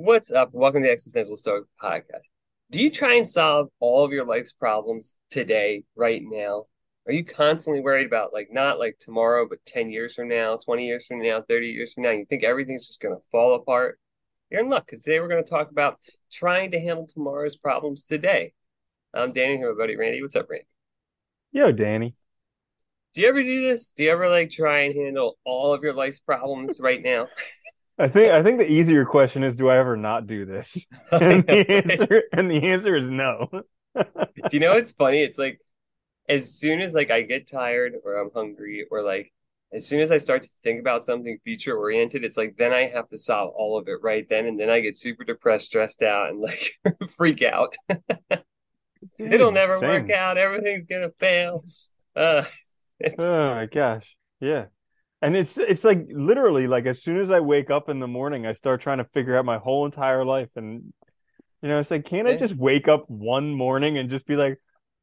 What's up? Welcome to the Existential Stoic podcast. Do you try and solve all of your life's problems today, right now? Are you constantly worried about like not like tomorrow, but 10 years from now, 20 years from now, 30 years from now? You think everything's just going to fall apart? You're in luck because today we're going to talk about trying to handle tomorrow's problems today. I'm Danny here, my buddy Randy. What's up, Randy? Yo, Danny. Do you ever do this? Do you ever like try and handle all of your life's problems right now? I think the easier question is, do I ever not do this? I And know. the answer is no. You know what's funny? It's like as soon as like I get tired or I'm hungry or like as soon as I start to think about something future oriented, it's like then I have to solve all of it right then, and then I get super depressed, stressed out, and like freak out. It'll Dude, never work same. out. Everything's gonna fail. Uh, it's, Oh my gosh. Yeah. And it's like literally like as soon as I wake up in the morning, I start trying to figure out my whole entire life. And it's like, can't I yeah, just wake up one morning and just be like,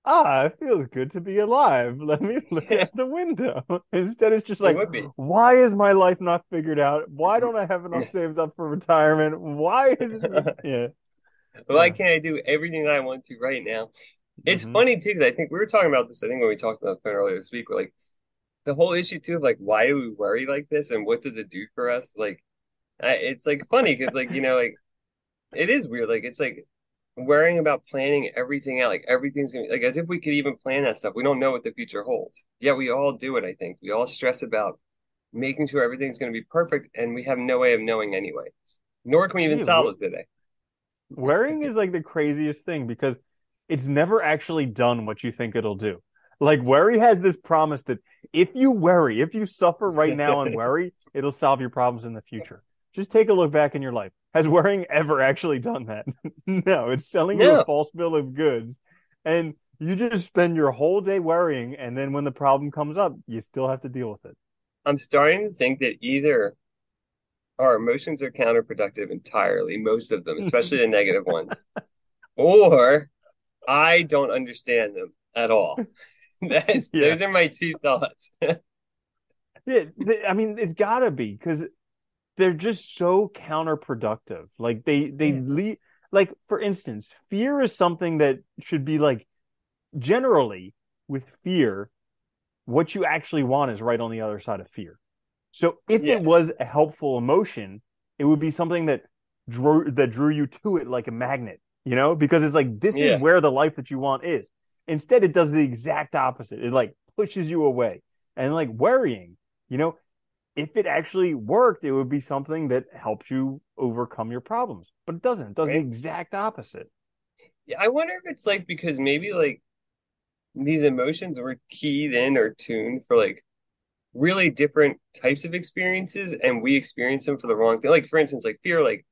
it feels good to be alive. Let me look yeah, out the window. Instead, it's just it like, would be. why is my life not figured out? Why don't I have enough saved up for retirement? Why is it? Yeah. Why Yeah. can't I do everything that I want to right now? It's Hmm. funny too because I think we were talking about this. I think when we talked about the phone earlier this week, like the whole issue too of like why do we worry like this and what does it do for us? Like it's like funny because like like it is weird. Like it's like worrying about planning everything out. Like everything's gonna be like as if we could even plan that stuff. We don't know what the future holds. Yeah, we all do it. I think we all stress about making sure everything's gonna be perfect, and we have no way of knowing anyway. Nor can we even Yeah. solve it today. Wearing is like the craziest thing because it's never actually done what you think it'll do. Like worry has this promise that if you suffer right now and worry, it'll solve your problems in the future. Just take a look back in your life. Has worrying ever actually done that? No, it's selling you a No, false bill of goods. And you just spend your whole day worrying, and then when the problem comes up, you still have to deal with it. I'm starting to think that either our emotions are counterproductive entirely, most of them, especially the negative ones, or I don't understand them at all. That's Yeah. those are my two thoughts. Yeah, I mean, it's gotta be because they're just so counterproductive. Like they Yeah. lead, like for instance, fear is something that should be like generally with fear, what you actually want is right on the other side of fear. So if Yeah. it was a helpful emotion, it would be something that drew you to it like a magnet, because it's like this is Yeah. where the life that you want is. Instead, it does the exact opposite. It like pushes you away. And like worrying, you know, if it actually worked, it would be something that helps you overcome your problems. But it doesn't. It does the Right. exact opposite. Yeah. I wonder if it's like because maybe like these emotions were keyed in or tuned for like really different types of experiences and we experience them for the wrong thing. Like for instance, like fear, like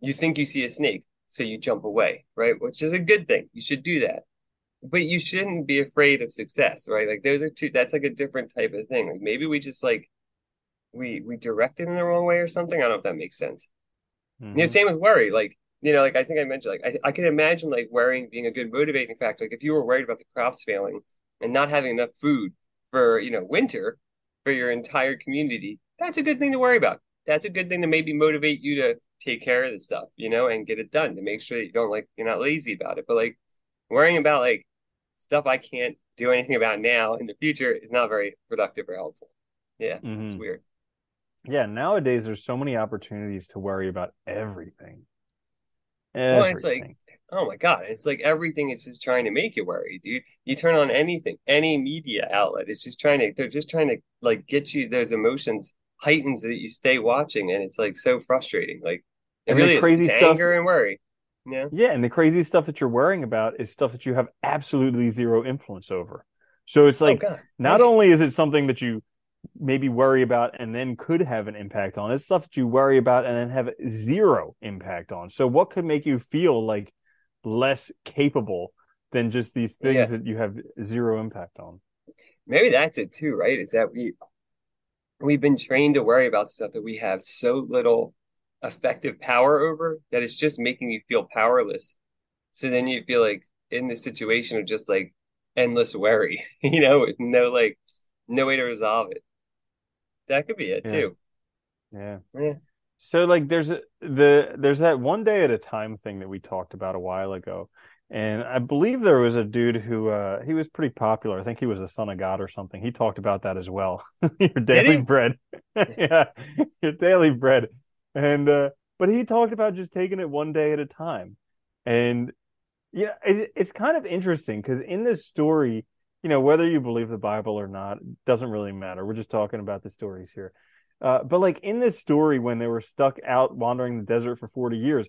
you think you see a snake, so you jump away, right? Which is a good thing. You should do that. But you shouldn't be afraid of success, right? Like those are two that's like a different type of thing. Like maybe we just like we direct it in the wrong way or something. I don't know if that makes sense. Mm-hmm. Same with worry. Like, like I think I mentioned, like I can imagine like worrying being a good motivating factor. Like if you were worried about the crops failing and not having enough food for, winter for your entire community, that's a good thing to worry about. That's a good thing to maybe motivate you to take care of the stuff, and get it done to make sure that you don't like you're not lazy about it. But like worrying about like stuff I can't do anything about now in the future is not very productive or helpful. Yeah, it's Mm-hmm. weird. Yeah, nowadays there's so many opportunities to worry about everything. Well, it's like, Everything. oh my God, it's like everything is just trying to make you worry, dude. You turn on anything, any media outlet, it's just they're just trying to like get you those emotions heightened so that you stay watching. And it's like so frustrating. Like it And the really is. crazy It's stuff, anger and worry. Yeah. yeah, and the crazy stuff that you're worrying about is stuff that you have absolutely zero influence over. So it's Oh like God. not Yeah. only is it something that you maybe worry about and then could have an impact on, it's stuff that you worry about and then have zero impact on. So what could make you feel like less capable than just these things Yeah. that you have zero impact on? Maybe that's it too, right? Is that we've been trained to worry about stuff that we have so little effective power over that it's just making you feel powerless. So then you feel like in the situation of just like endless worry, with no way to resolve it. That could be it Yeah, too. yeah. Yeah. So like there's that one day at a time thing that we talked about a while ago. And I believe there was a dude who he was pretty popular. I think he was a son of God or something. He talked about that as well. Your Did daily he? bread. Yeah, your daily bread. And but he talked about just taking it one day at a time. And yeah, it's kind of interesting because in this story, whether you believe the Bible or not, doesn't really matter. We're just talking about the stories here. But like in this story, when they were stuck out wandering the desert for 40 years,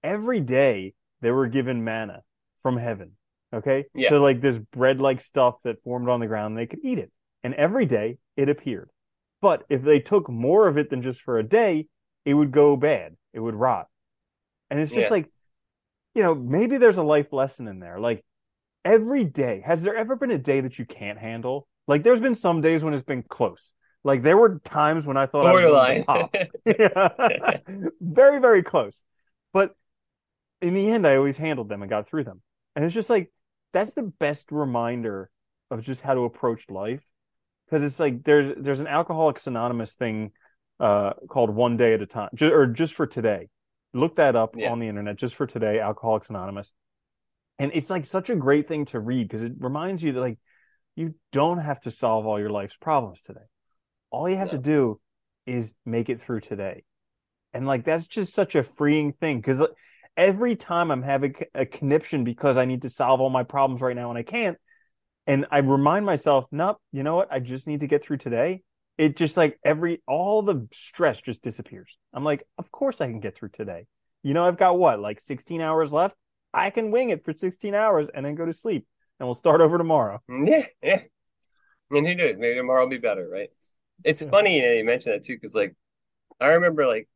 every day they were given manna from heaven. Okay. Yeah, So like this bread like stuff that formed on the ground, and they could eat it. And every day it appeared. But if they took more of it than just for a day, it would go bad. It would rot. And it's just yeah, like, maybe there's a life lesson in there. Like every day, has there ever been a day that you can't handle? Like there's been some days when it's been close. Like there were times when I thought I was going to borderline. pop. Yeah. Very, very close. But in the end, I always handled them and got through them. And it's just like, that's the best reminder of just how to approach life. Because it's like there's an Alcoholics Anonymous thing called One Day at a Time, or just for today. Look that up Yeah, on the internet, just for today, Alcoholics Anonymous. And it's like such a great thing to read because it reminds you that like you don't have to solve all your life's problems today. All you have to no. do is make it through today. And like that's just such a freeing thing because every time I'm having a conniption because I need to solve all my problems right now and I can't, and I remind myself, nope, you know what? I just need to get through today. It just like all the stress just disappears. I'm like, of course I can get through today. I've got what, like 16 hours left? I can wing it for 16 hours and then go to sleep and we'll start over tomorrow. Yeah, yeah. And who knows? Maybe tomorrow will be better, right? It's Yeah. funny, you mentioned that too, because like I remember, like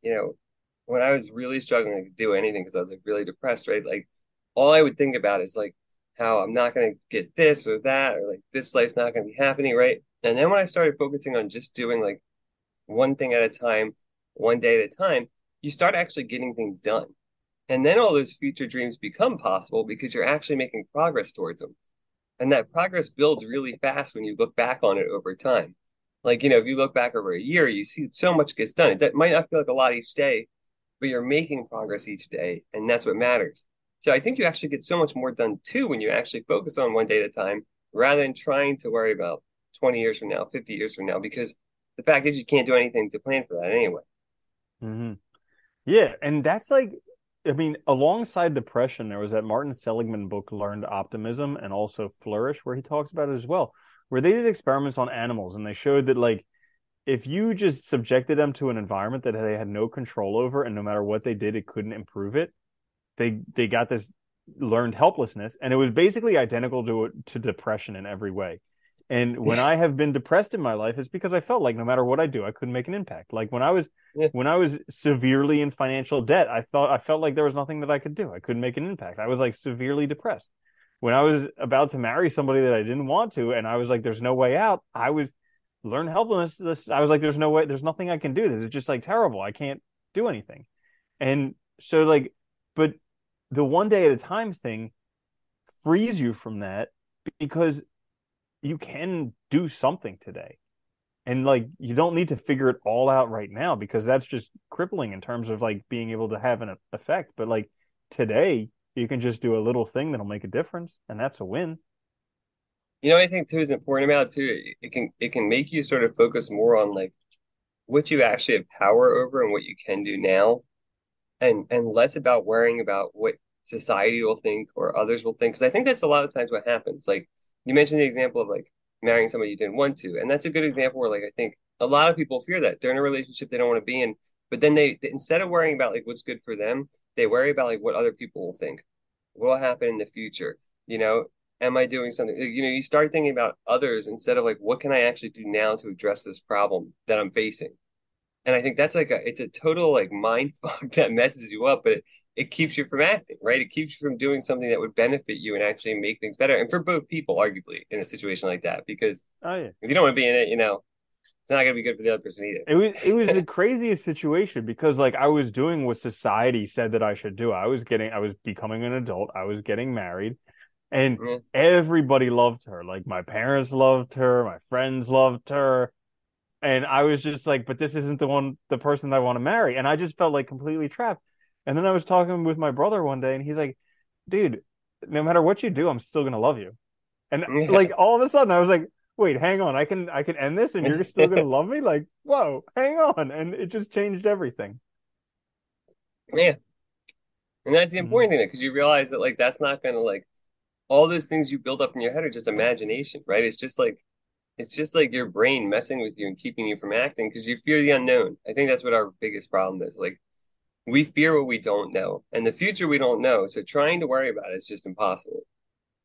when I was really struggling to do anything because I was like really depressed, right? Like all I would think about is like how I'm not going to get this or that, or like this life's not going to be happening, right? And then when I started focusing on just doing like one thing at a time, one day at a time, you start actually getting things done. And then all those future dreams become possible because you're actually making progress towards them. And that progress builds really fast when you look back on it over time. Like, if you look back over a year, you see so much gets done. That might not feel like a lot each day, but you're making progress each day, and that's what matters. So I think you actually get so much more done too when you actually focus on one day at a time rather than trying to worry about 20 years from now, 50 years from now, because the fact is you can't do anything to plan for that anyway. Mm-hmm. Yeah, and that's like, I mean, alongside depression, there was that Martin Seligman book, Learned Optimism, and also Flourish, where he talks about it as well, where they did experiments on animals and they showed that, like, if you just subjected them to an environment that they had no control over, and no matter what they did, it couldn't improve it, they got this learned helplessness, and it was basically identical to depression in every way. And when Yeah, I have been depressed in my life, it's because I felt like no matter what I do, I couldn't make an impact. Like yeah, when I was severely in financial debt, I felt like there was nothing that I could do. I couldn't make an impact. I was like severely depressed. When I was about to marry somebody that I didn't want to, and I was like, "There's no way out." I was learn helplessness. I was like, "There's no way. There's nothing I can do. This is just like terrible. I can't do anything." And so like, but the one day at a time thing frees you from that because you can do something today. And like you don't need to figure it all out right now because that's just crippling in terms of like being able to have an effect. But like today, you can just do a little thing that'll make a difference, and that's a win. I think too is important about it too. It can make you sort of focus more on like what you actually have power over and what you can do now, and less about worrying about what society will think or others will think. Because I think that's a lot of times what happens. Like you mentioned the example of like marrying somebody you didn't want to, and that's a good example where like I think a lot of people fear that they're in a relationship they don't want to be in, but then they instead of worrying about like what's good for them, they worry about like what other people will think, what will happen in the future. You know, am I doing something? You start thinking about others instead of like what can I actually do now to address this problem that I'm facing. And I think that's like it's a total like mind fuck that messes you up, but it keeps you from acting, right? It keeps you from doing something that would benefit you and actually make things better. And for both people, arguably, in a situation like that, because Oh yeah. if you don't want to be in it, it's not going to be good for the other person It was either. the craziest situation because like I was doing what society said that I should do. I was becoming an adult. I was getting married, and everybody loved her. Like my parents loved her, my friends loved her, And I was just like, but this isn't the person that I want to marry. And I just felt like completely trapped. And then I was talking with my brother one day and he's like, dude, no matter what you do, I'm still gonna love you. And like all of a sudden I was like, wait, hang on, I can end this and you're still gonna love me? Like, whoa, hang on. And it just changed everything. Yeah. And that's the Hmm. important thing because you realize that like that's not gonna like all those things you build up in your head are just imagination, right? It's just like your brain messing with you and keeping you from acting because you fear the unknown. I think that's what our biggest problem is. Like we fear what we don't know, and the future we don't know. So trying to worry about it is just impossible.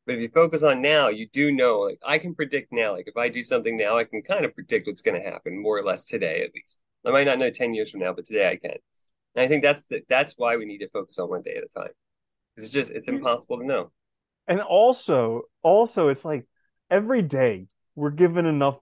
But if you focus on now, you do know. Like I can predict now. Like if I do something now, I can kind of predict what's going to happen more or less today, at least. I might not know 10 years from now, but today I can. And I think that's why we need to focus on one day at a time. It's impossible to know. And also it's like every day we're given enough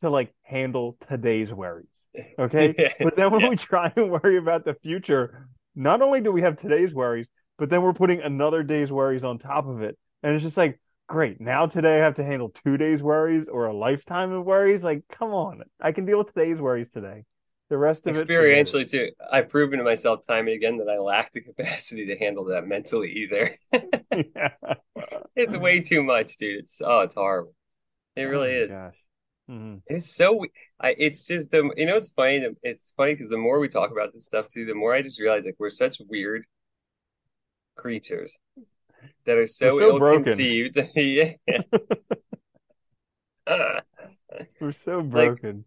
to like handle today's worries. Okay. But then when Yeah. we try and worry about the future, not only do we have today's worries, but then we're putting another day's worries on top of it. And it's just like, great, now today I have to handle 2 days' worries or a lifetime of worries. Like, come on. I can deal with today's worries today. The rest of it, forget it. Experientially too, I've proven to myself time and again that I lack the capacity to handle that mentally either. Yeah. It's way too much, dude. It's horrible. It Oh really my is. gosh. Mhm. It's so it's just it's funny. It's funny because the more we talk about this stuff too, the more I just realize like we're such weird creatures that are We're so so broken. ill-conceived. Yeah. We're so Like broken.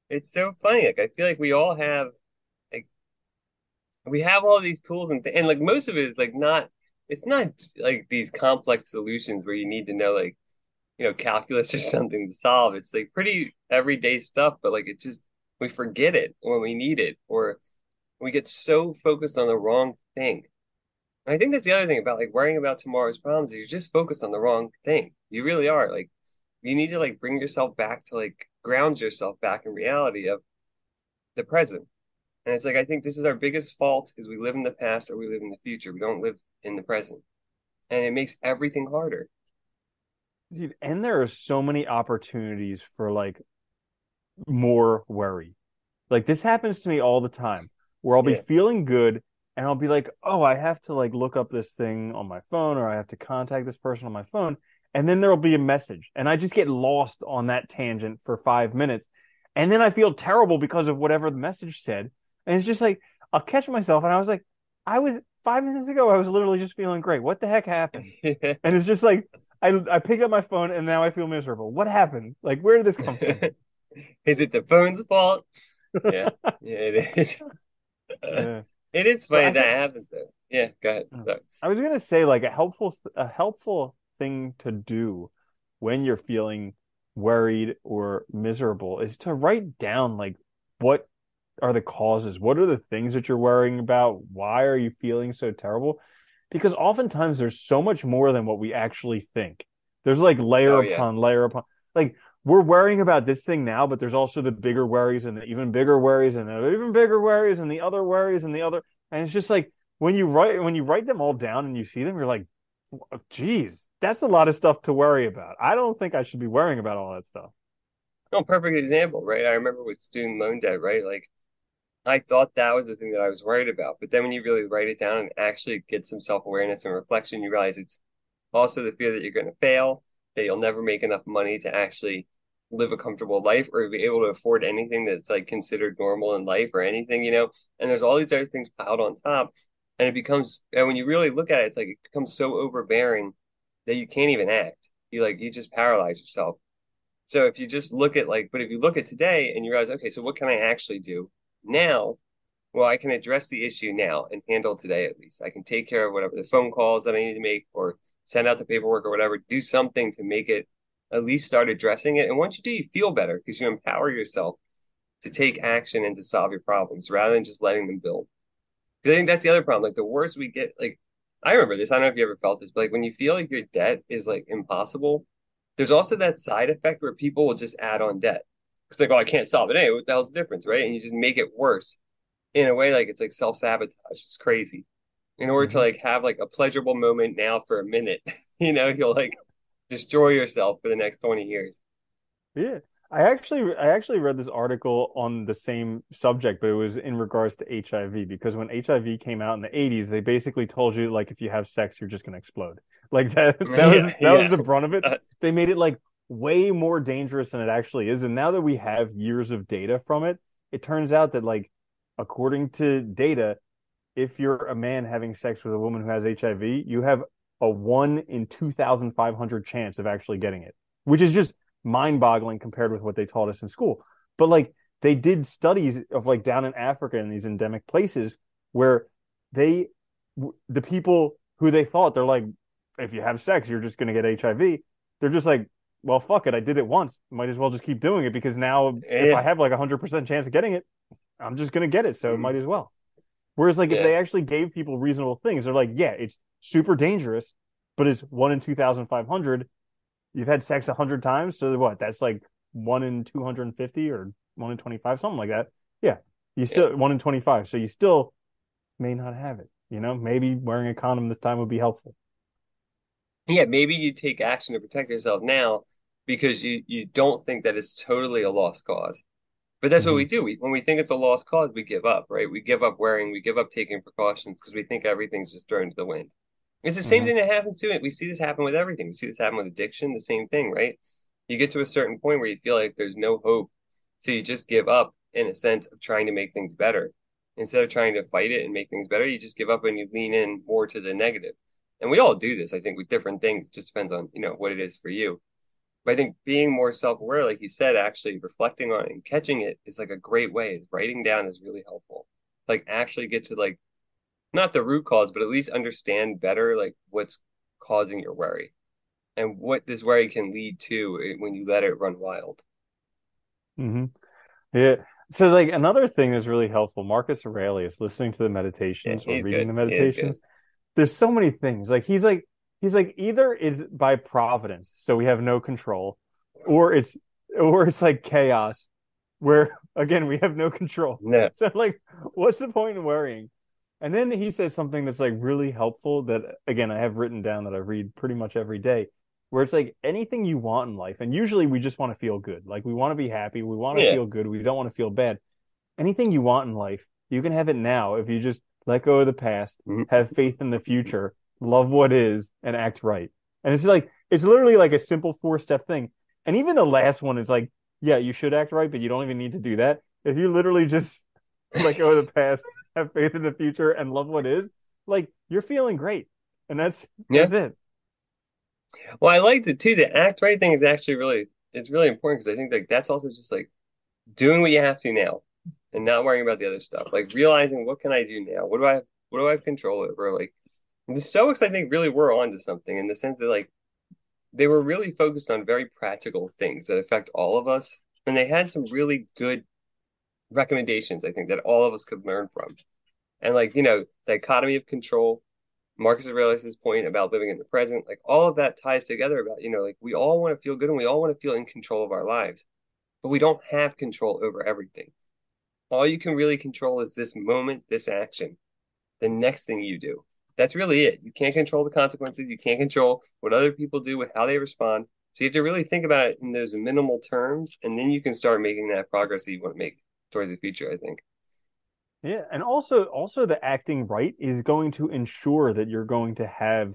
it's so funny. Like I feel like we all have like we have all these tools and like most of it is like not it's not like these complex solutions where you need to know like calculus or something to solve. It's like pretty everyday stuff, but like it just we forget it when we need it, or we get so focused on the wrong thing. And I think that's the other thing about like worrying about tomorrow's problems is you're just focused on the wrong thing. You really are. Like you need to like bring yourself back to like ground yourself back in reality of the present. And it's like I think this is our biggest fault is we live in the past or we live in the future. We don't live in the present. And it makes everything harder. Dude, and there are so many opportunities for like more worry. Like this happens to me all the time where I'll be Yeah. feeling good and I'll be like, "Oh, I have to like look up this thing on my phone or I have to contact this person on my phone." And then there'll be a message and I just get lost on that tangent for 5 minutes. And then I feel terrible because of whatever the message said. And it's just like I'll catch myself and I was like, I was 5 minutes ago, I was literally just feeling great. What the heck happened? And it's just like I pick up my phone and now I feel miserable. What happened? Like where did this come from? Is it the phone's fault? Yeah, yeah, it is. Yeah. It is So funny I that think happens though. Yeah, go ahead. Sorry. I was gonna say like a helpful thing to do when you're feeling worried or miserable is to write down like what are the causes? What are the things that you're worrying about? Why are you feeling so terrible? Because oftentimes there's so much more than what we actually think. There's like layer Oh yeah. upon layer upon like we're worrying about this thing now, but there's also the bigger worries and the even bigger worries and the even bigger worries and the other worries and the other and it's just like when you write them all down and you see them, you're like, geez, that's a lot of stuff to worry about. I don't think I should be worrying about all that stuff. No, perfect example, right? I remember with student loan debt, right? Like I thought that was the thing that I was worried about. But then when you really write it down and actually get some self-awareness and reflection, you realize it's also the fear that you're going to fail, that you'll never make enough money to actually live a comfortable life or be able to afford anything that's like considered normal in life or anything. And there's all these other things piled on top. And when you really look at it, it's like it becomes so overbearing that you can't even act. You just paralyze yourself. So if you just look at but if you look at today and you realize, okay, so what can I actually do now? Well, I can address the issue now and handle today at least. I can take care of whatever the phone calls that I need to make or send out the paperwork or whatever, do something to make it at least start addressing it. And once you do, you feel better because you empower yourself to take action and to solve your problems rather than just letting them build. Because I think that's the other problem. Like the worse we get, like I remember this. I don't know if you ever felt this, but like when you feel like your debt is like impossible, there's also that side effect where people will just add on debt. It's like, oh, I can't solve it. Hey, what the hell's the difference, right? And you just make it worse in a way like it's like self-sabotage. It's crazy. In order to Mm-hmm. like have like a pleasurable moment now for a minute, you'll like destroy yourself for the next 20 years. Yeah. I actually read this article on the same subject, but it was in regards to HIV because when HIV came out in the 80s, they basically told you like if you have sex, you're just gonna explode. Like that Yeah, that was yeah. the brunt of it. Uh, They made it like way more dangerous than it actually is. And now that we have years of data from it, it turns out that like according to data, if you're a man having sex with a woman who has HIV, you have a 1 in 2,500 chance of actually getting it, which is just mind-boggling compared with what they taught us in school. But like they did studies of like down in Africa in these endemic places where they the people who they thought they're like if you have sex you're just going to get HIV, they're just like well fuck it, I did it once, might as well just keep doing it because now if I yeah. have like 100% chance of getting it, I'm just going to get it, so it Mm, might as well. Whereas, like, if yeah. they actually gave people reasonable things, they're like, yeah, it's super dangerous, but it's 1 in 2,500. You've had sex 100 times, so what? That's like 1 in 250 or 1 in 25, something like that. Yeah, you Yeah. still 1 in 25, so you still may not have it. Maybe wearing a condom this time would be helpful. Yeah, maybe you take action to protect yourself now because you don't think that it's totally a lost cause. But that's what we Mm-hmm. do. When we think it's a lost cause, we give up, right? We give up wearing, we give up taking precautions because we think everything's just thrown to the wind. It's the same Mm-hmm. thing that happens to it. We see this happen with everything. We see this happen with addiction, the same thing, right? You get to a certain point where you feel like there's no hope. So you just give up in a sense of trying to make things better. Instead of trying to fight it and make things better, you just give up and you lean in more to the negative. And we all do this, I think, with different things. It just depends on, what it is for you. But I think being more self-aware, like you said, actually reflecting on it and catching it is like a great way. Writing down is really helpful. Like actually get to like not the root cause, but at least understand better like what's causing your worry and what this worry can lead to when you let it run wild. Mm-hmm. Yeah. So, like, another thing that's really helpful, Marcus Aurelius, listening to the Yeah, meditations or he's reading good. the He is good. meditations, there's so many things. He's like either it's by providence, so we have no control, or it's like chaos, where again we have no control. No. So like, what's the point in worrying? And then he says something that's like really helpful that again I have written down that I read pretty much every day, where it's like anything you want in life, and usually we just want to feel good. Like we want to be happy, we want to Yeah. feel good, we don't want to feel bad. Anything you want in life, you can have it now if you just let go of the past, Mhm. have faith in the future, love what is, and act right. And it's literally like a simple 4-step thing. And even the last one is like, yeah, you should act right, but you don't even need to do that. If you literally just let go of the past, have faith in the future, and love what is, like you're feeling great. And Yeah. that's it. Well, I like the too. The act right thing is actually really it's really important because I think like that's also just like doing what you have to now and not worrying about the other stuff. Like realizing what can I do now? What do I have control over? Like the Stoics, I think, really were onto something in the sense that like they were really focused on very practical things that affect all of us, and they had some really good recommendations. I think that all of us could learn from. And like the economy of control, Marcus Aurelius' point about living in the present, like all of that ties together about like we all want to feel good and we all want to feel in control of our lives, but we don't have control over everything. All you can really control is this moment, this action, the next thing you do. That's really it. You can't control the consequences. You can't control what other people do with how they respond. So you have to really think about it in those minimal terms, and then you can start making that progress that you want to make towards the future, I think. Yeah, and also the acting right is going to ensure that you're going to have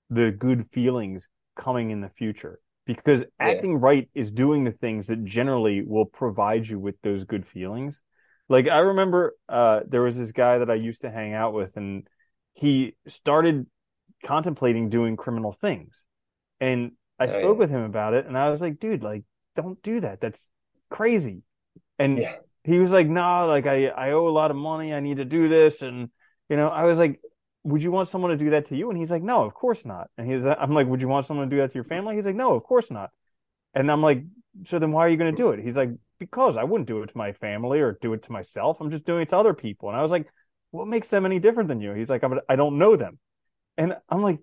the good feelings coming in the future because Yeah. acting right is doing the things that generally will provide you with those good feelings. Like I remember there was this guy that I used to hang out with and he started contemplating doing criminal things. And I Oh, spoke yeah. with him about it and I was like, dude, like don't do that. That's crazy. And Yeah. he was like, no, like I owe a lot of money. I need to do this. And, I was like, would you want someone to do that to you? And he's like, no, of course not. I'm like, would you want someone to do that to your family? He's like, no, of course not. And I'm like, so then why are you going to do it? He's like, because I wouldn't do it to my family or do it to myself. I'm just doing it to other people. And I was like, what makes them any different than you? He's like, I don't know them. And I'm like,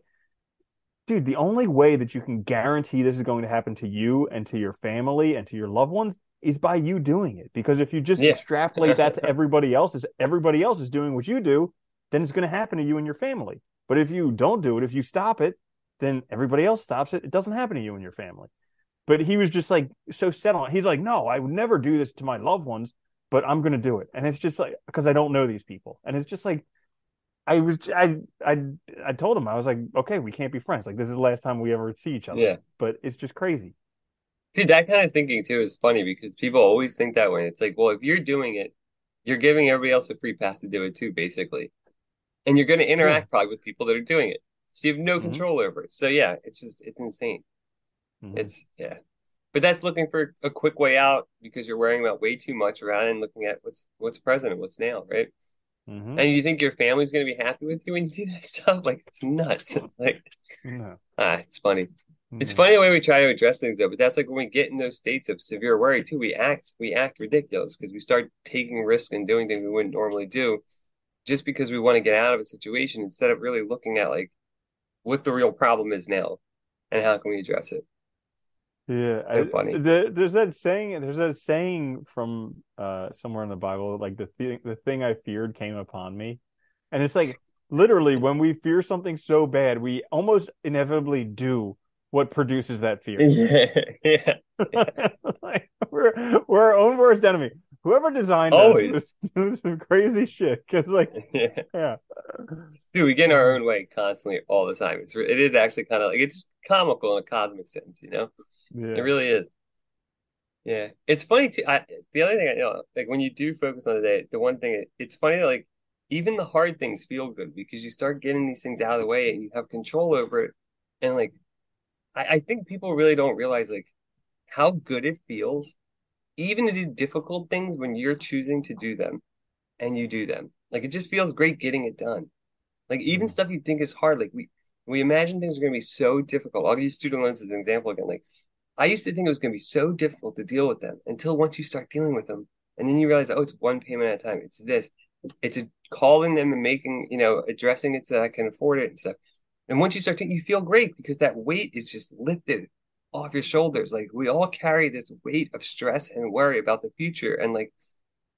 dude, the only way that you can guarantee this is going to happen to you and to your family and to your loved ones is by you doing it. Because if you just Yeah. extrapolate that to everybody else is doing what you do, then it's going to happen to you and your family. But if you don't do it, if you stop it, then everybody else stops it. It doesn't happen to you and your family. But he was just like so set on. He's like, no, I would never do this to my loved ones, but I'm gonna do it. And it's just like because I don't know these people, and it's just like I was I told him I was like, okay, we can't be friends. Like this is the last time we ever see each other. Yeah. But it's just crazy. Dude, that kind of thinking too is funny because people always think that way. It's like, well, if you're doing it, you're giving everybody else a free pass to do it too, basically. And you're going to Yeah. interact probably with people that are doing it. So you have no Hmm. control over it. So yeah, it's insane. Hmm. Yeah. But that's looking for a quick way out because you're worrying about way too much rather than looking at what's present and what's now, right? Hmm. And you think your family's going to be happy with you when you do that stuff? Like it's nuts. Like No. it's funny. It's No. funny the way we try to address things though, but that's like when we get in those states of severe worry too, we act ridiculous because we start taking risks and doing things we wouldn't normally do just because we want to get out of a situation instead of really looking at like what the real problem is now and how can we address it. Yeah, So funny. there's that saying. There's that saying from somewhere in the Bible, like the thing I feared came upon me, and it's like literally when we fear something so bad, we almost inevitably do what produces that fear. Yeah, yeah. Like, we're our own worst enemy. Whoever designed us Always. was doing some crazy shit. Because like, Yeah. yeah, Dude, we get in our own way constantly all the time. It is actually kind of like it's comical in a cosmic sense, you know? It yeah, really is. Yeah. It's funny too. The other thing like when you do focus on the day, the one thing it's funny that like even the hard things feel good because you start getting these things out of the way and you have control over it. And like I think people really don't realize like how good it feels, even to do difficult things when you're choosing to do them and you do them. Like it just feels great getting it done. Like even mm, stuff you think is hard, like we imagine things are going to be so difficult. I'll use student loans as an example again. Like I used to think it was going to be so difficult to deal with them until once you start dealing with them, and then you realize, oh, it's one payment at a time. It's this. It's a calling them and making, addressing it so that I can afford it and stuff. And once you start taking, you feel great because that weight is just lifted off your shoulders. Like we all carry this weight of stress and worry about the future, and like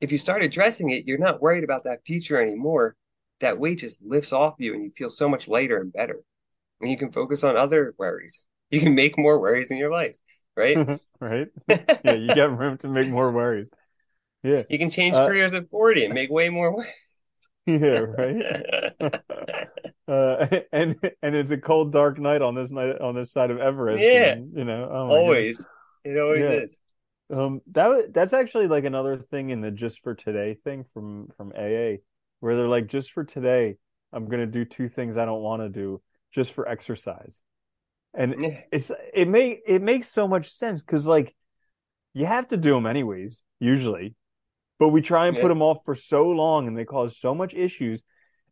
if you start addressing it, you're not worried about that future anymore. That weight just lifts off you and you feel so much lighter and better. And you can focus on other worries. You can make more worries in your life, right? right. Yeah, you got room to make more worries. Yeah, You can change uh, careers at 40 and make way more worries. yeah, right. And it's a cold, dark night on this side of Everest, Yeah, and oh my goodness, always. It always yeah. is. That's actually like another thing in the just for today thing from AA, where they're like, just for today, I'm gonna do two things I don't want to do just for exercise, and Yeah, it makes so much sense because like you have to do them anyways, usually, but we try and put yeah, them off for so long, and they cause so much issues.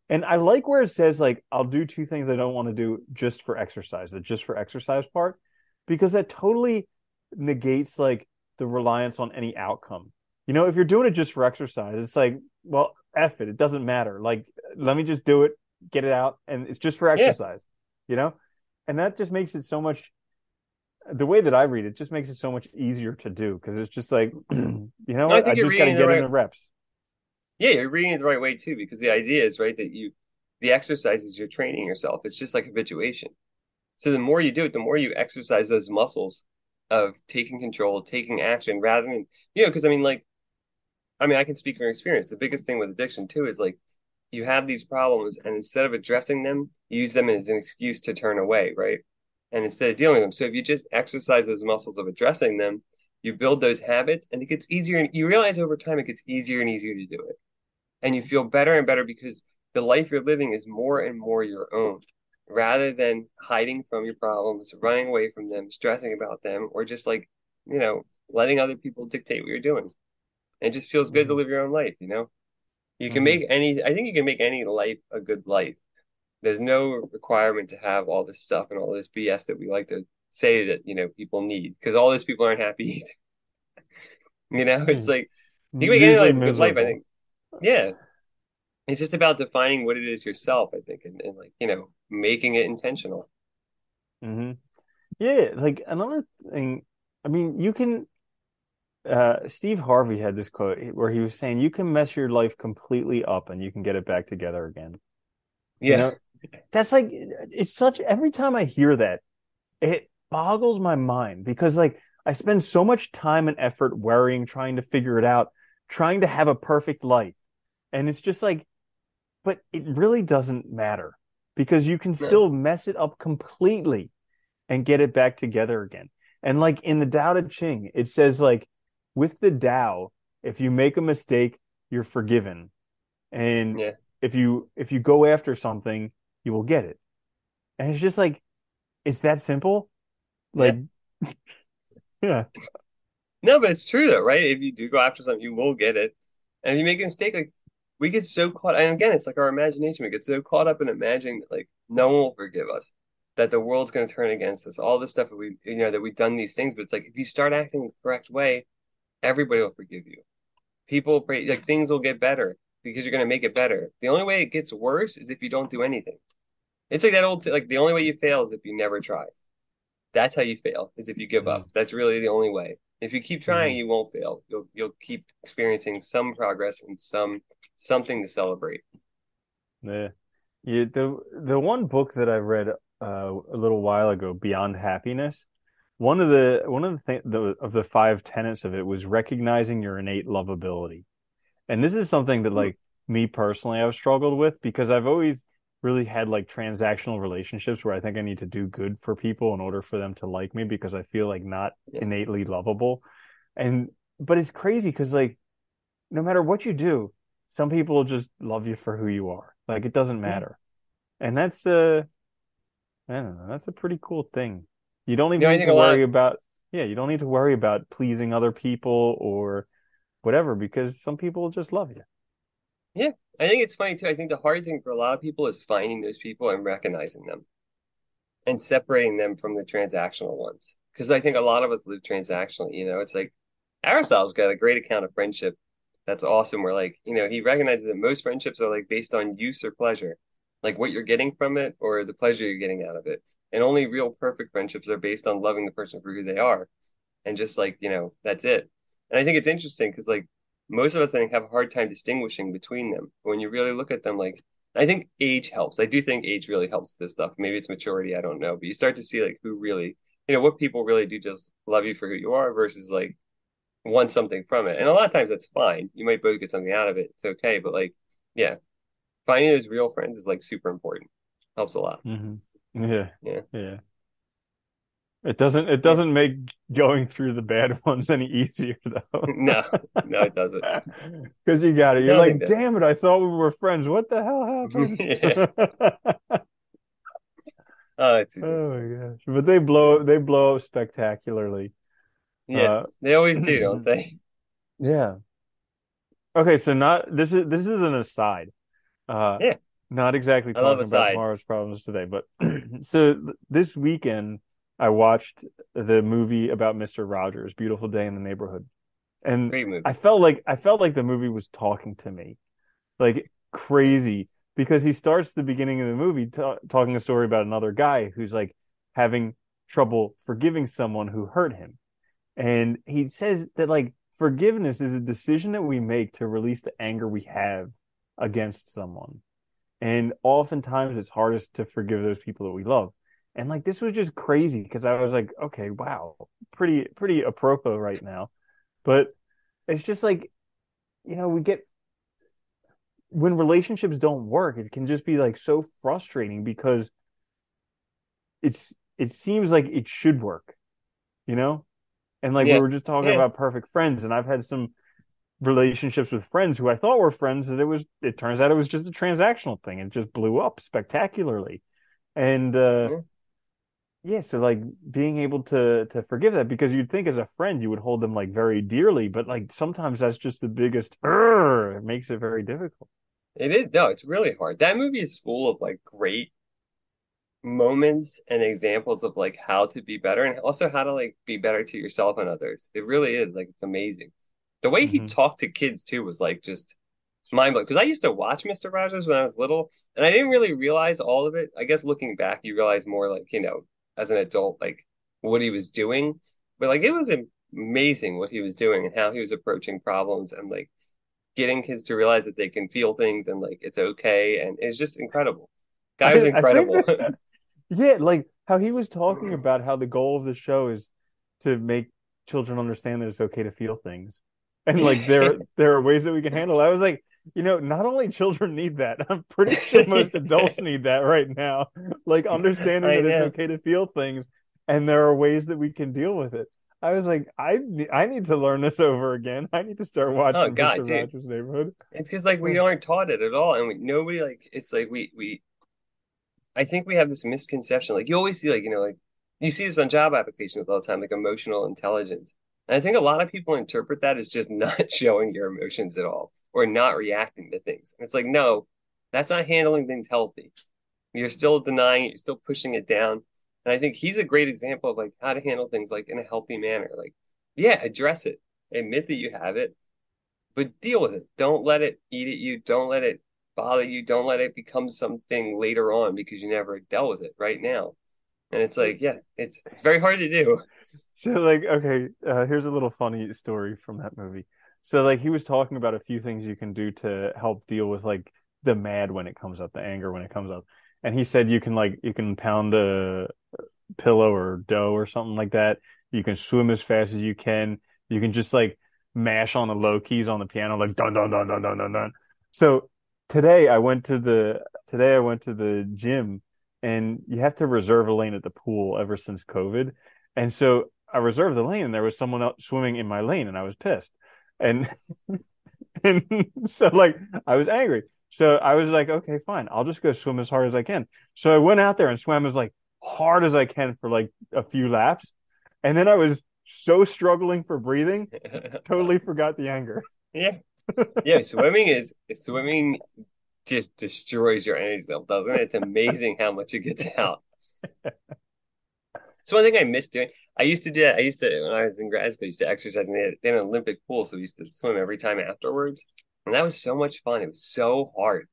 And I like where it says like I'll do two things I don't want to do just for exercise, the just for exercise part, because that totally negates like the reliance on any outcome. If you're doing it just for exercise, it's like, well, F it. It doesn't matter. Like, let me just do it, get it out, and it's just for yeah. exercise, you know? And that just makes it so much the way that I read it just makes it so much easier to do because it's just like, you know No, I what? I think you're just got to reading the get in right. the reps. Yeah, you're reading it the right way too, because the idea is right that the exercises you're training yourself. It's just like habituation. So the more you do it, the more you exercise those muscles of taking control, taking action, rather than because I can speak from experience. The biggest thing with addiction too is like you have these problems, and instead of addressing them, you use them as an excuse to turn away, right? And instead of dealing with them, so if you just exercise those muscles of addressing them, you build those habits, and it gets easier. And you realize over time, it gets easier and easier to do it, and you feel better and better because the life you're living is more and more your own, rather than hiding from your problems, running away from them, stressing about them, or just like letting other people dictate what you're doing. It just feels good to Mm-hmm. live your own life. You can Mm-hmm. make any, I think you can make any life a good life. There's no requirement to have all this stuff and all this BS that we like to say that, people need because all those people aren't happy either. It's like you can make any Usually life a good life, I miserable. think. Yeah. It's just about defining what it is yourself, I think, and like, making it intentional. Hmm. Yeah, like another thing, I mean, you can Steve Harvey had this quote where he was saying you can mess your life completely up and you can get it back together again. You Yeah. know, that's like it's such every time I hear that, it boggles my mind because like I spend so much time and effort worrying, trying to figure it out, trying to have a perfect life. And it's just like, but it really doesn't matter because you can No. still mess it up completely and get it back together again. And like in the Tao Te Ching, it says like with the Tao, if you make a mistake, you're forgiven. And Yeah. if you go after something, you will get it. And it's just like it's that simple. Yeah. Like yeah. No, but it's true though, right? If you do go after something, you will get it. And if you make a mistake, like we get so caught, and again, it's like our imagination. We get so caught up in imagining that like no one will forgive us, that the world's going to turn against us, all this stuff that that we've done these things. But it's like if you start acting the correct way, everybody will forgive you. People pray, like things will get better because you're going to make it better. The only way it gets worse is if you don't do anything. It's like that old, like the only way you fail is if you never try. That's how you fail, is if you give Mm-hmm. up. That's really the only way. If you keep trying, you won't fail. You'll keep experiencing some progress and something to celebrate. Yeah. Yeah, the one book that I read a little while ago, Beyond Happiness, one of the five tenets of it was recognizing your innate lovability. And this is something that Hmm. like me personally I've struggled with because I've always really had like transactional relationships where I think I need to do good for people in order for them to like me because I feel like not Yeah. innately lovable. And but it's crazy because like no matter what you do, some people will just love you for who you are. Like it doesn't Yeah. matter. And that's the I don't know, that's a pretty cool thing. You don't even I need think to a lot. worry about yeah, you don't need to worry about pleasing other people or whatever because some people will just love you. Yeah. I think it's funny too. I think the hard thing for a lot of people is finding those people and recognizing them and separating them from the transactional ones. Because I think a lot of us live transactionally. It's like Aristotle's got a great account of friendship. That's awesome. Where like, he recognizes that most friendships are like based on use or pleasure, like what you're getting from it or the pleasure you're getting out of it. And only real perfect friendships are based on loving the person for who they are. And just like, that's it. And I think it's interesting because like most of us, I think, have a hard time distinguishing between them. When you really look at them, like, I think age helps. I do think age really helps with this stuff. Maybe it's maturity, I don't know. But you start to see like who really, what people really do just love you for who you are versus like want something from it. And a lot of times that's fine. You might both get something out of it. It's okay. But like, yeah, finding those real friends is like super important. Helps a lot. Hmm. Yeah. Yeah. Yeah. It Yeah. doesn't make going through the bad ones any easier though. No, no, it doesn't. Because you got it. I You're don't think like, that. damn it, I thought we were friends. What the hell happened? Yeah. Oh, it's Oh ridiculous. my gosh. But Yeah. they blow up spectacularly. Yeah. Uh They always do, don't they? yeah. Okay, so not this is an aside. Uh Yeah. not exactly I love talking about asides. tomorrow's problems today, but this weekend I watched the movie about Mr. Rogers, Beautiful Day in the Neighborhood. And Great movie. I felt like the movie was talking to me like crazy because he starts the beginning of the movie talking a story about another guy who's like having trouble forgiving someone who hurt him. And he says that like forgiveness is a decision that we make to release the anger we have against someone. And oftentimes it's hardest to forgive those people that we love. And like this was just crazy because I was like, okay, wow, pretty apropos right now. But it's just like, we get when relationships don't work, it can just be like so frustrating because it seems like it should work, you know? And like we Yeah. were just talking Yeah. about perfect friends, and I've had some relationships with friends who I thought were friends that it turns out it was just a transactional thing. It just blew up spectacularly. And Yeah. yeah, so like being able to forgive that because you'd think as a friend you would hold them like very dearly, but like sometimes that's just the biggest it makes it very difficult. It is. No, it's really hard. That movie is full of like great moments and examples of like how to be better and also how to like be better to yourself and others. It really is like it's amazing. The way he Hmm. talked to kids too was like just mind blowing. Because I used to watch Mr. Rogers when I was little, and I didn't really realize all of it. I guess looking back, you realize more like as an adult, like what he was doing. But like it was amazing what he was doing and how he was approaching problems and like getting kids to realize that they can feel things and like it's okay, and it's just incredible. Guy was I think incredible. that yeah, like how he was talking about how the goal of the show is to make children understand that it's okay to feel things. And like Yeah. there are ways that we can handle it. I was like, not only children need that, I'm pretty sure most adults need that right now. Like understanding I that it's know. okay to feel things and there are ways that we can deal with it. I was like, I need to learn this over again. I need to start Oh watching God, Mr. dude. Rogers' Neighborhood. It's because like we aren't taught it at all, and nobody like it's like we I think we have this misconception. Like you always see, like like you see this on job applications all the time, like emotional intelligence. And I think a lot of people interpret that as just not showing your emotions at all or not reacting to things. And it's like, no, that's not handling things healthy. You're still denying it, you're still pushing it down. And I think he's a great example of like how to handle things like in a healthy manner. Like, yeah, address it, admit that you have it, but deal with it. Don't let it eat at you. Don't let it bother you. Don't let it become something later on because you never dealt with it right now. And it's like, yeah, it's very hard to do. So like, okay, here's a little funny story from that movie. So like he was talking about a few things you can do to help deal with like the mad when it comes up, the anger when it comes up. And he said you can pound a pillow or dough or something like that. You can swim as fast as you can. You can just like mash on the low keys on the piano like dun dun dun dun dun dun dun. So today I went to the gym and you have to reserve a lane at the pool ever since COVID. And so I reserved the lane and there was someone else swimming in my lane and I was pissed. And and so like I was angry. So I was like, okay, fine. I'll just go swim as hard as I can. So I went out there and swam as like hard as I can for like a few laps. And then I was so struggling for breathing, totally forgot the anger. Yeah. Yeah, swimming just destroys your energy level, doesn't it? It's amazing how much it gets out. It's one thing I miss doing. I used to do that. I used to when I was in grad school, I used to exercise and they had an Olympic pool, so we used to swim every time afterwards. And that was so much fun. It was so hard.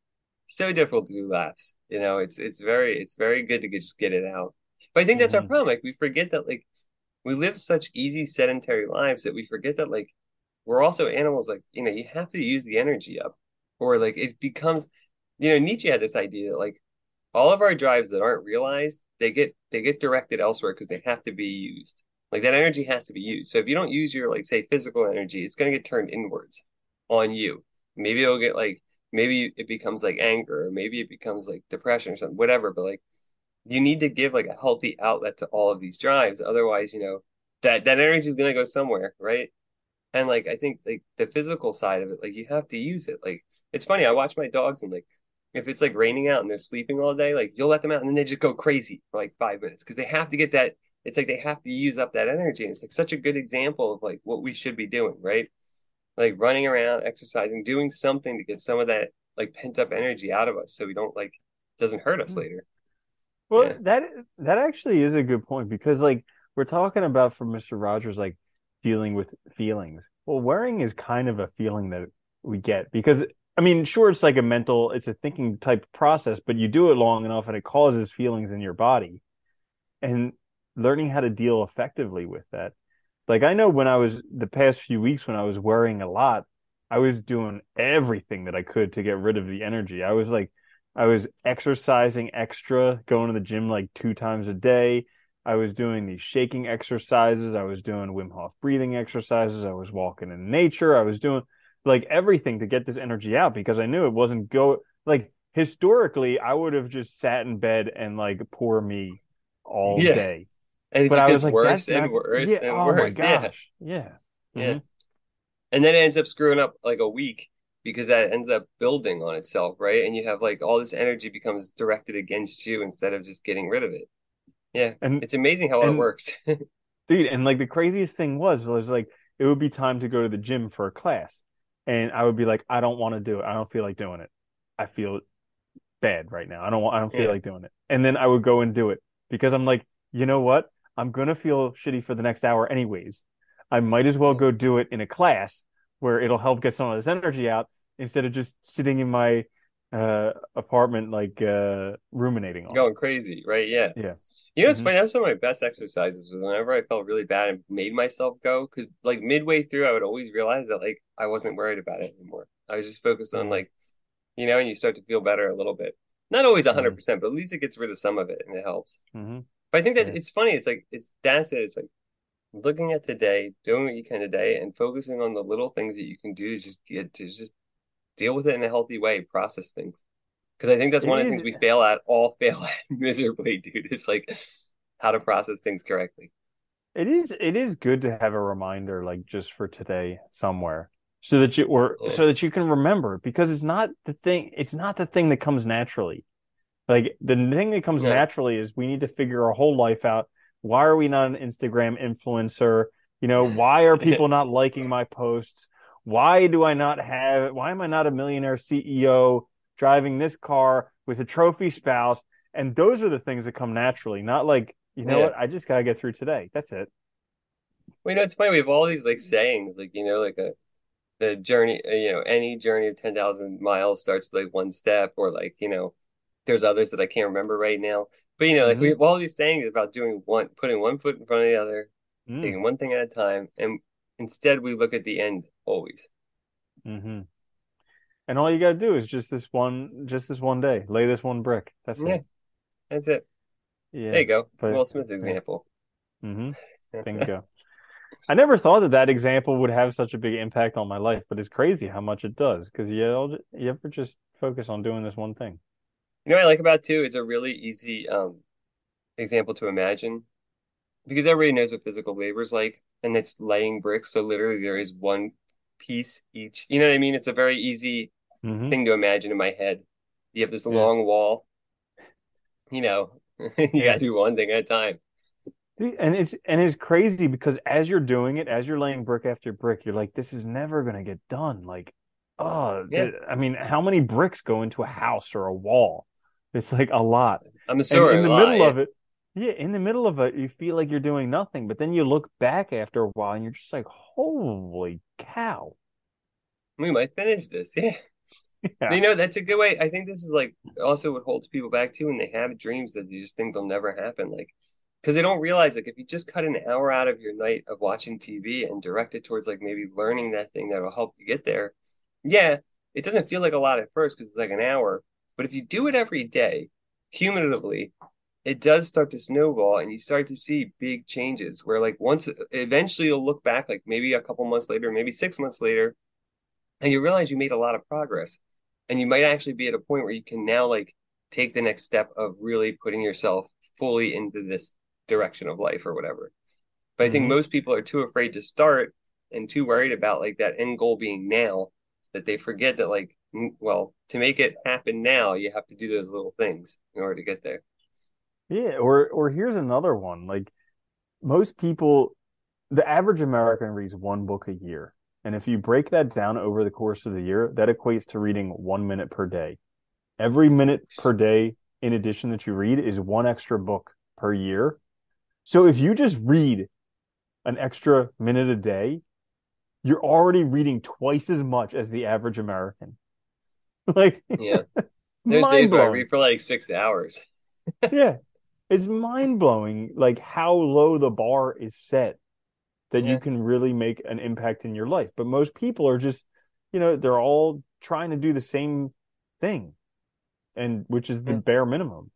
So difficult to do laps. It's very good to just get it out. But I think that's our Mm-hmm. problem. Like we forget that like we live such easy sedentary lives that we forget that like we're also animals. Like you have to use the energy up, or like it becomes. Nietzsche had this idea that like all of our drives that aren't realized, they get directed elsewhere because they have to be used. Like that energy has to be used. So if you don't use your like say physical energy, it's going to get turned inwards on you. Maybe it'll get like maybe it becomes like anger, or maybe it becomes like depression or something, whatever. But like you need to give like a healthy outlet to all of these drives. Otherwise, that energy is going to go somewhere, right? And like I think like the physical side of it, like you have to use it. Like it's funny, I watch my dogs and like if it's like raining out and they're sleeping all day, like you'll let them out and then they just go crazy for like 5 minutes because they have to get that. It's like they have to use up that energy. And it's like such a good example of like what we should be doing, right? Like running around, exercising, doing something to get some of that like pent up energy out of us so we don't like doesn't hurt us later. Well, Yeah. that actually is a good point because like we're talking about for Mr. Rogers like dealing with feelings. Well, worrying is kind of a feeling that we get because I mean, sure, it's like it's a thinking type process, but you do it long enough and it causes feelings in your body. And learning how to deal effectively with that. Like I know when I was the past few weeks when I was worrying a lot, I was doing everything that I could to get rid of the energy. I was exercising extra, going to the gym like 2 times a day. I was doing these shaking exercises. I was doing Wim Hof breathing exercises. I was walking in nature. I was doing like everything to get this energy out because I knew it wasn't like historically I would have just sat in bed and like poor me all Yeah. day. And it But just I was gets like, worse that's and not, worse yeah, and oh my worse. Yeah. gosh. Yeah. Yeah. Hmm. And then it ends up screwing up like a week because that ends up building on itself, right? And you have like all this energy becomes directed against you instead of just getting rid of it. Yeah, And, it's amazing how well it and works. dude, and like the craziest thing was like, it would be time to go to the gym for a class. And I would be like, I don't want to do it. I don't feel like doing it. I feel bad right now. I don't feel Yeah, like doing it. And then I would go and do it because I'm like, you know what? I'm going to feel shitty for the next hour anyways. I might as well yeah. go do it in a class where it'll help get some of this energy out instead of just sitting in my apartment like ruminating on it. Going crazy, right? Yeah. Yeah. It's Hmm. funny. That was some of my best exercises was whenever I felt really bad and made myself go. Because like midway through, I would always realize that like I wasn't worried about it anymore. I was just focused on Hmm. like, and you start to feel better a little bit. Not always Hmm. 100%, but at least it gets rid of some of it and it helps. Hmm. But I think that Yeah. it's funny. It's like it's that's it. It's like looking at today, doing what you can today, and focusing on the little things that you can do to just deal with it in a healthy way, process things. Because I think that's It one of the things is we fail at, all fail at miserably, dude. It's like how to process things correctly. it is good to have a reminder like just for today somewhere so that you or Yeah, so that you can remember because it's not the thing that comes naturally. Like the thing that comes no, naturally is we need to figure our whole life out. Why are we not an Instagram influencer? Why are people not liking my posts? Why am I not a millionaire CEO driving this car with a trophy spouse? And those are the things that come naturally, not like, you know yeah. what? I just gotta get through today. That's it. Well, it's funny. We have all these like sayings, like like the journey. Any journey of 10,000 miles starts with like one step, or like there's others that I can't remember right now. But like we Mm-hmm. have all these sayings about putting one foot in front of the other, Mm. taking one thing at a time, and instead we look at the end always. Mm-hmm. And all you gotta do is just this one day. Lay this one brick. That's Yeah, it. that's it. There Yeah. you go. But Will Smith yeah. example. Mm-hmm. Bingo. I never thought that example would have such a big impact on my life, but it's crazy how much it does. Because you ever just focus on doing this one thing. What I like about it too? It's a really easy example to imagine because everybody knows what physical labor is like, and it's laying bricks. So literally, there is one piece each. You know what I mean? It's a very easy Hmm. thing to imagine in my head. You have this Yeah. long wall. You know, you got Yeah. to do one thing at a time. And it's crazy because as you're doing it, as you're laying brick after brick, you're like, this is never gonna get done. Like, Yeah, I mean, how many bricks go into a house or a wall? It's like a lot. I'm And sorry, in a the lot. middle Yeah, of it, yeah, in the middle of it, you feel like you're doing nothing, but then you look back after a while and you're just like, holy cow. we might finish this. Yeah. Yeah. That's a good way. I think this is like also what holds people back too when they have dreams that they just think they'll never happen. Like, because they don't realize, like, if you just cut an hour out of your night of watching TV and direct it towards, like, maybe learning that thing that'll help you get there, yeah, it doesn't feel like a lot at first because it's like an hour. But if you do it every day, cumulatively, it does start to snowball and you start to see big changes where, like, once eventually you'll look back, like, maybe a couple months later, maybe 6 months later, and you realize you made a lot of progress and you might actually be at a point where you can now like take the next step of really putting yourself fully into this direction of life or whatever. But I think Hmm. most people are too afraid to start and too worried about like that end goal being now that they forget that like well, to make it happen now you have to do those little things in order to get there. Yeah. Or here's another one. Like most people, the average American reads one book a year. And if you break that down over the course of the year, that equates to reading 1 minute per day. Every minute per day, in addition that you read, is one extra book per year. So if you just read an extra minute a day, you're already reading twice as much as the average American. Like, Yeah, there's mind days where I blowing. read for like 6 hours. Yeah. It's mind blowing, like how low the bar is set that you Yeah, can really make an impact in your life. But most people are just, they're all trying to do the same thing, and which is the yeah. bare minimum.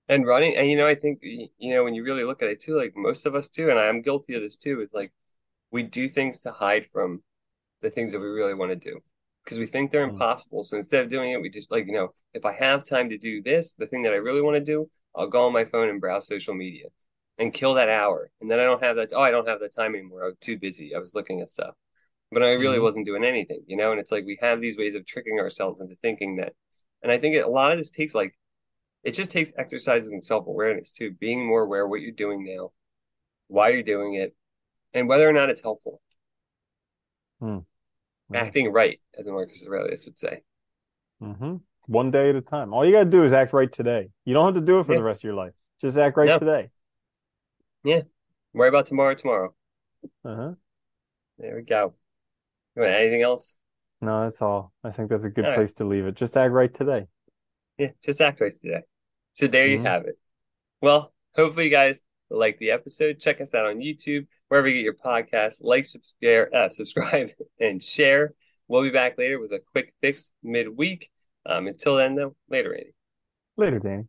And running, and I think when you really look at it too, like most of us too, and I'm guilty of this too, it's like we do things to hide from the things that we really want to do because we think they're Mm. impossible. So instead of doing it, we just like, if I have time to do this, the thing that I really want to do, I'll go on my phone and browse social media and kill that hour. And then I don't have that. Oh, I don't have that time anymore. I was too busy. I was looking at stuff, but I really Hmm. wasn't doing anything. And it's like we have these ways of tricking ourselves into thinking that. And I think a lot of this takes like, it just takes exercises and self awareness too, being more aware of what you're doing now, why you're doing it, and whether or not it's helpful. Mm. Yeah. Acting right, as Marcus Aurelius would say. Hmm. One day at a time. All you got to do is act right today. You don't have to do it for Yeah. the rest of your life. Just act right No. today. Yeah. Worry about tomorrow tomorrow. Uh-huh. There we go. Anything else? No, that's all. I think that's a good All right. place to leave it. Just act right today. Yeah, just act right today. So there you Hmm. have it. Well, hopefully you guys like the episode. Check us out on YouTube, wherever you get your podcast. Like, subscribe, and share. We'll be back later with a quick fix midweek. Until then, though, later, Andy. Later, Danny.